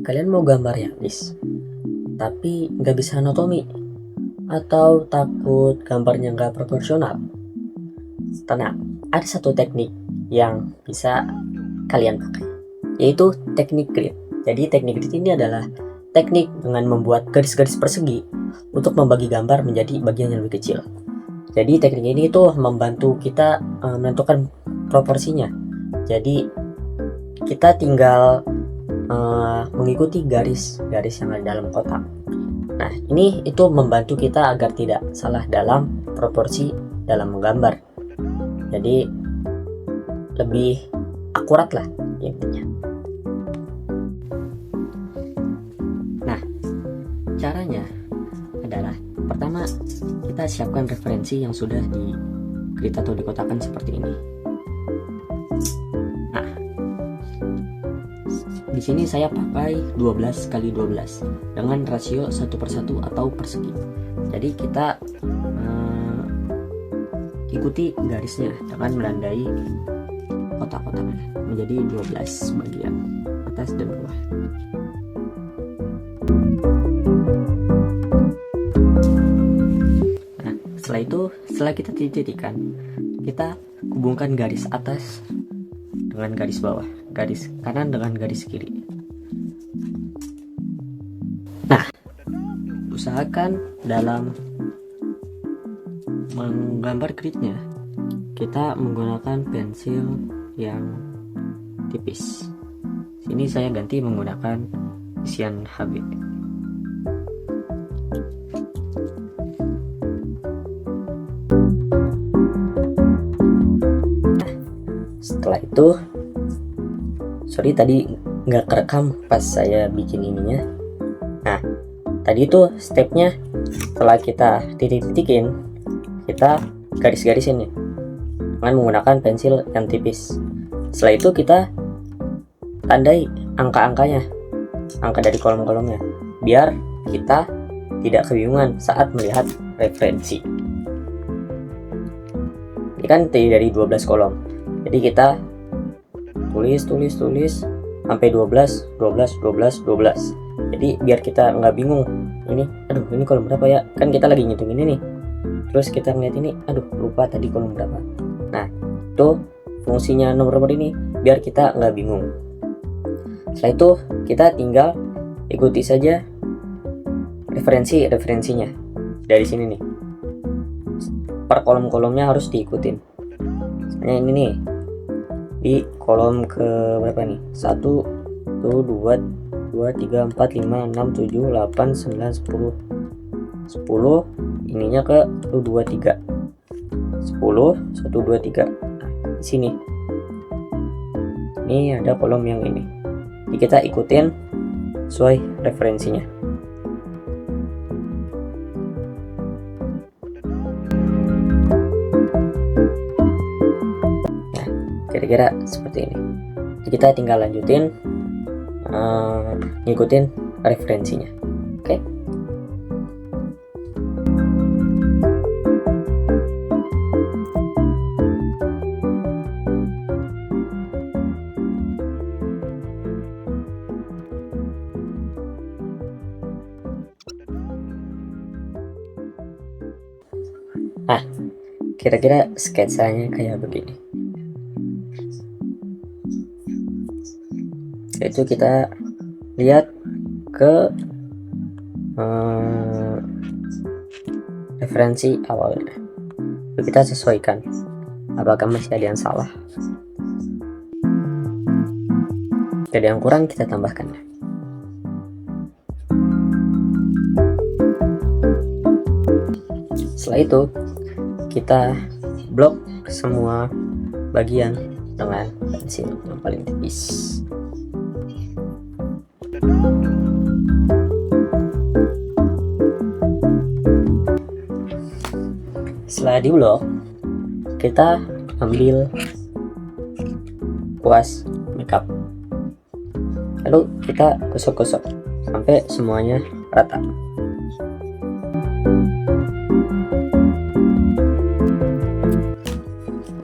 Kalian mau gambar realis, tapi nggak bisa anatomi, atau takut gambarnya nggak proporsional? Tenang, ada satu teknik yang bisa kalian pakai, yaitu teknik grid. Jadi teknik grid ini adalah teknik dengan membuat garis-garis persegi untuk membagi gambar menjadi bagian yang lebih kecil. Jadi teknik ini tuh membantu kita menentukan proporsinya. Jadi kita tinggal mengikuti garis-garis yang ada dalam kotak. Nah, ini itu membantu kita agar tidak salah dalam proporsi dalam menggambar. Jadi lebih akurat lah intinya. Nah, caranya adalah pertama kita siapkan referensi yang sudah di grid atau dikotakan seperti ini. Nah, di sini saya pakai 12 kali 12 dengan rasio 1/1 atau persegi. Jadi kita ikuti garisnya dengan menandai kotak-kotaknya menjadi 12 bagian atas dan bawah. Nah, setelah kita titik-titikkan, kita hubungkan garis atas dengan garis bawah, garis kanan dengan garis kiri. Nah, usahakan dalam menggambar gridnya kita menggunakan pensil yang tipis. Sini saya ganti menggunakan isian HB. Setelah itu, sorry tadi nggak kerekam pas saya bikin ininya. Nah, tadi itu stepnya setelah kita titik-titikin, kita garis-garis ini dengan menggunakan pensil yang tipis. Setelah itu kita tandai angka-angkanya, angka dari kolom-kolomnya, biar kita tidak kebingungan saat melihat referensi. Ini kan terdiri dari 12 kolom, jadi kita tulis sampai 12. Jadi biar kita nggak bingung, ini kolom berapa ya, kan kita lagi ngitung ini nih, terus kita ngeliat ini, lupa tadi kolom berapa. Nah, itu fungsinya nomor-nomor ini biar kita nggak bingung. Setelah itu kita tinggal ikuti saja referensinya dari sini nih, per kolom-kolomnya harus diikutin. Misalnya ini nih di kolom ke berapa nih, 1, 2, 3, 4, 5, 6, 7, 8, 9, 10 ininya ke 1, 2, 3 10, 1, 2, 3. Nah, di sini ini ada kolom yang ini, jadi kita ikutin sesuai referensinya. Nah, kira-kira seperti ini. Jadi kita tinggal lanjutin ngikutin referensinya. Oke. Nah, kira-kira sketsanya kayak begini. Itu kita lihat ke referensi awalnya. Lalu kita sesuaikan apakah masih ada yang salah, ada yang kurang, kita tambahkan. Setelah itu kita blok semua bagian dengan pensil yang paling tipis. Setelah di blok, kita ambil kuas makeup, lalu kita gosok-gosok sampai semuanya rata.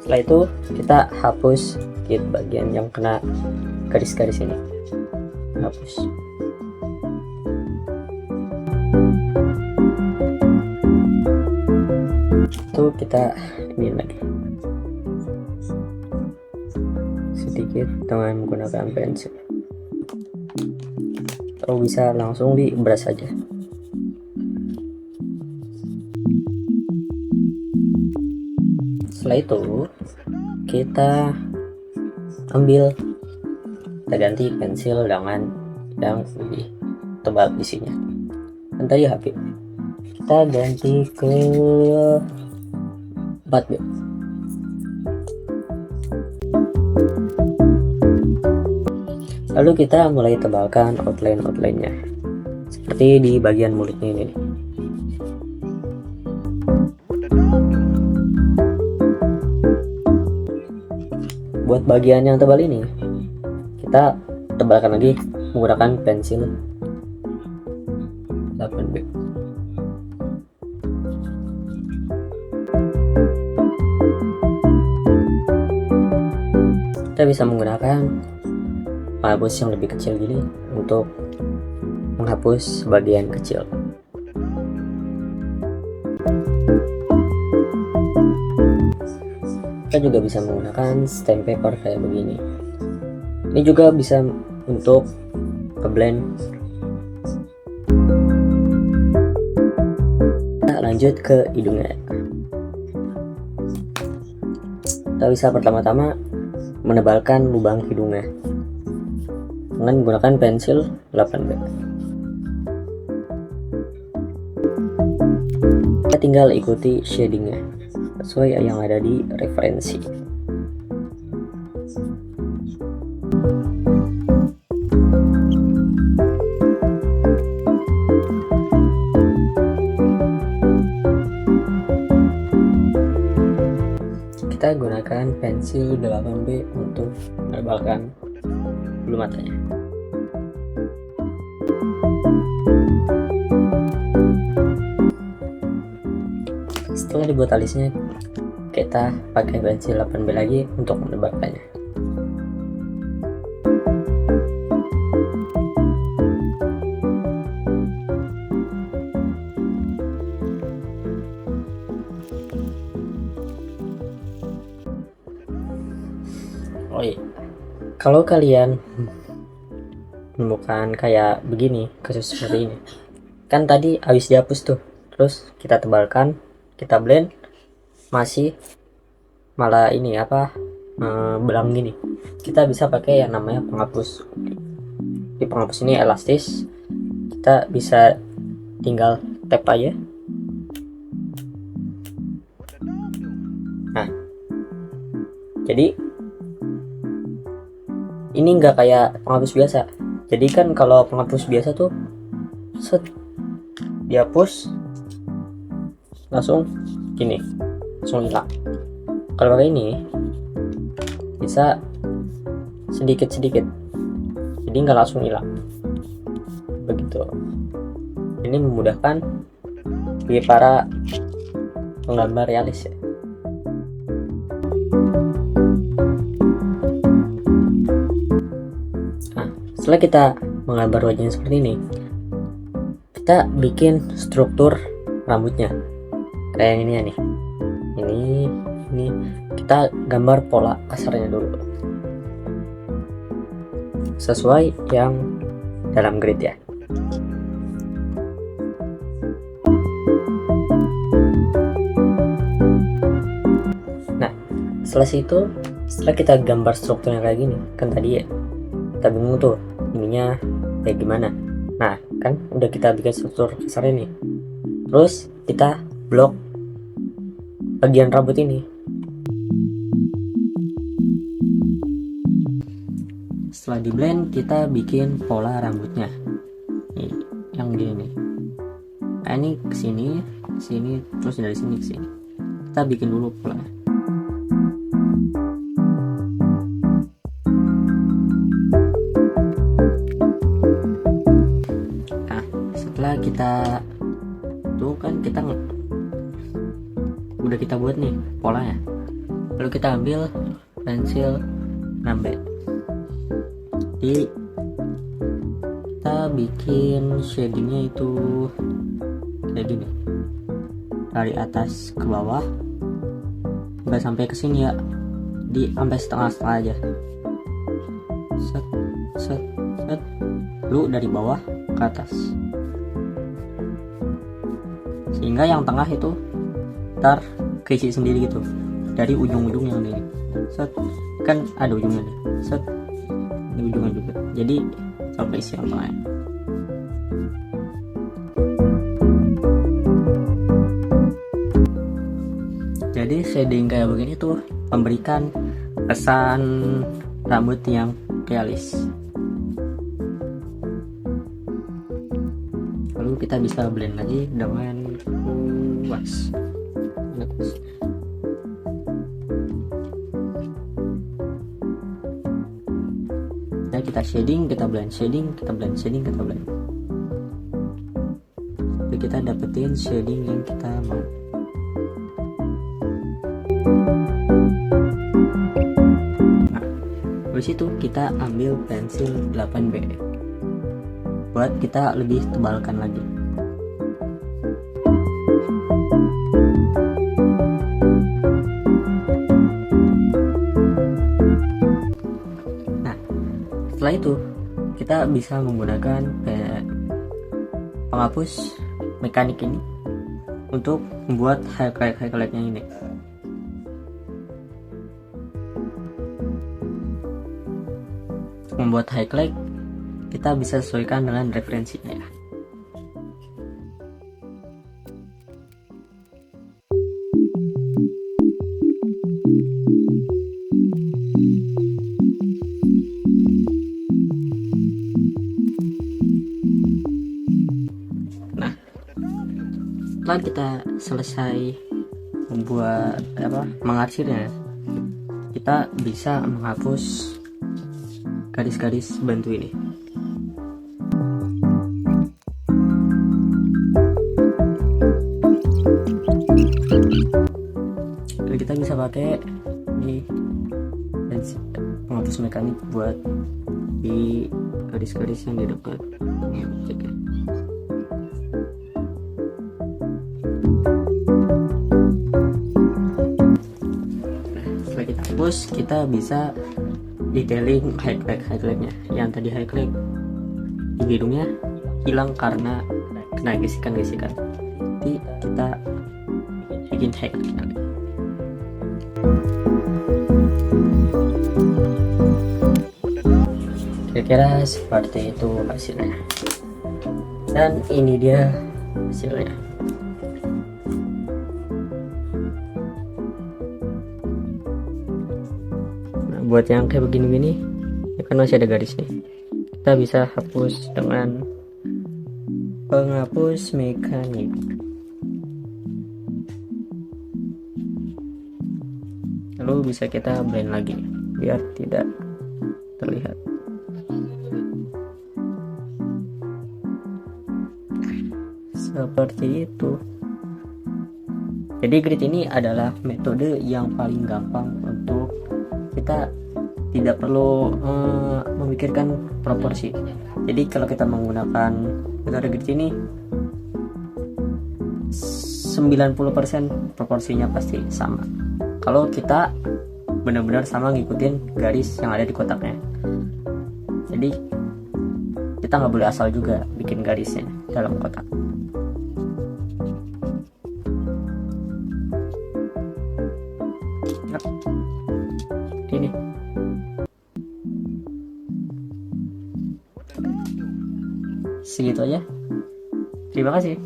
Setelah itu kita hapus bagian yang kena garis-garis ini, hapus. itu kita ini lagi sedikit dengan menggunakan pensil, atau bisa langsung di brush saja. Setelah itu kita ganti pensil dengan yang lebih tebal isinya. Dan tadi HP kita ganti ke 4B. Lalu kita mulai tebalkan outline-nya seperti di bagian mulutnya ini. Buat bagian yang tebal ini kita tebalkan lagi menggunakan pensil 8B. Kita bisa menggunakan penghapus yang lebih kecil gini untuk menghapus bagian kecil. Kita juga bisa menggunakan stamp paper kayak begini. Ini juga bisa untuk ke blend. Kita lanjut ke hidungnya. Kita bisa pertama-tama menebalkan lubang hidungnya dengan menggunakan pensil 8B. Kita tinggal ikuti shadingnya sesuai yang ada di referensi. Kita gunakan pensil 8B untuk menebalkan bulu matanya. Setelah dibuat alisnya, kita pakai pensil 8B lagi untuk menebalkannya. Oh iya, kalau kalian menemukan kayak begini, kasus seperti ini, kan tadi habis dihapus tuh, terus kita tebalkan, kita blend, masih malah ini belang gini, kita bisa pakai yang namanya penghapus. Di penghapus ini elastis, kita bisa tinggal tap aja. Nah, jadi ini nggak kayak penghapus biasa. Jadi kan kalau penghapus biasa tuh set dihapus langsung gini, langsung hilang. Kalau pakai ini bisa sedikit-sedikit, jadi nggak langsung hilang begitu. Ini memudahkan bagi para penggambar realis ya. Setelah kita menggambar wajahnya seperti ini, kita bikin struktur rambutnya kayak yang ini ya nih. Ini kita gambar pola kasarnya dulu sesuai yang dalam grid ya. Nah, setelah kita gambar strukturnya kayak gini, kan tadi ya kita bingung tuh ininya kayak gimana. Nah, kan udah kita bikin struktur kasar ini, terus kita blok bagian rambut ini. Setelah di blend, kita bikin pola rambutnya nih, yang gini nih. Nah, ini kesini, terus dari sini ke sini. Kita bikin dulu polanya. Kita tuh kan udah kita buat nih polanya, lalu kita ambil pensil 6B, jadi kita bikin shadingnya itu kayak gini, dari atas ke bawah nggak sampai ke sini ya, di sampai setengah-setengah aja. Set set set, lu dari bawah ke atas, sehingga yang tengah itu ntar keisi sendiri gitu dari ujung-ujung yang ini. Set, kan ada ujungnya nih, set, ada ujungnya juga, jadi sampai isi yang tengah. Jadi shading kayak begini tuh memberikan kesan rambut yang realis. Lalu kita bisa blend lagi dengan wax. Nah, kita shading, kita blend, shading, kita blend, shading, kita blend. Jadi kita dapetin shading yang kita mau. Nah, habis itu kita ambil pensil 8B buat kita lebih tebalkan lagi. Nah, setelah itu kita bisa menggunakan penghapus mekanik ini untuk membuat highlightnya ini. Membuat highlight kita bisa sesuaikan dengan referensinya ya. Nah, setelah kita selesai membuat mengarsirnya, kita bisa menghapus garis-garis bantu ini. Jadi kita bisa pakai ini penghapus mekanik buat di garis-garis yang di dekat ini objeknya. Nah, setelah kita hapus, kita bisa detailing highlightnya. Yang tadi highlight di hidungnya hilang karena kena gesekan-gesekan, jadi kita bikin highlight lagi. Kira-kira seperti itu hasilnya, dan ini dia hasilnya. Buat yang kayak begini-begini ya kan masih ada garis nih, kita bisa hapus dengan penghapus mekanik. Lalu bisa kita blend lagi biar tidak terlihat. Seperti itu. Jadi grid ini adalah metode yang paling gampang untuk kita tidak perlu memikirkan proporsi. Jadi kalau kita menggunakan metode grid ini 90% proporsinya pasti sama. Kalau kita benar-benar sama ngikutin garis yang ada di kotaknya. Jadi kita nggak boleh asal juga bikin garisnya dalam kotak. Ini segitu aja. Terima kasih.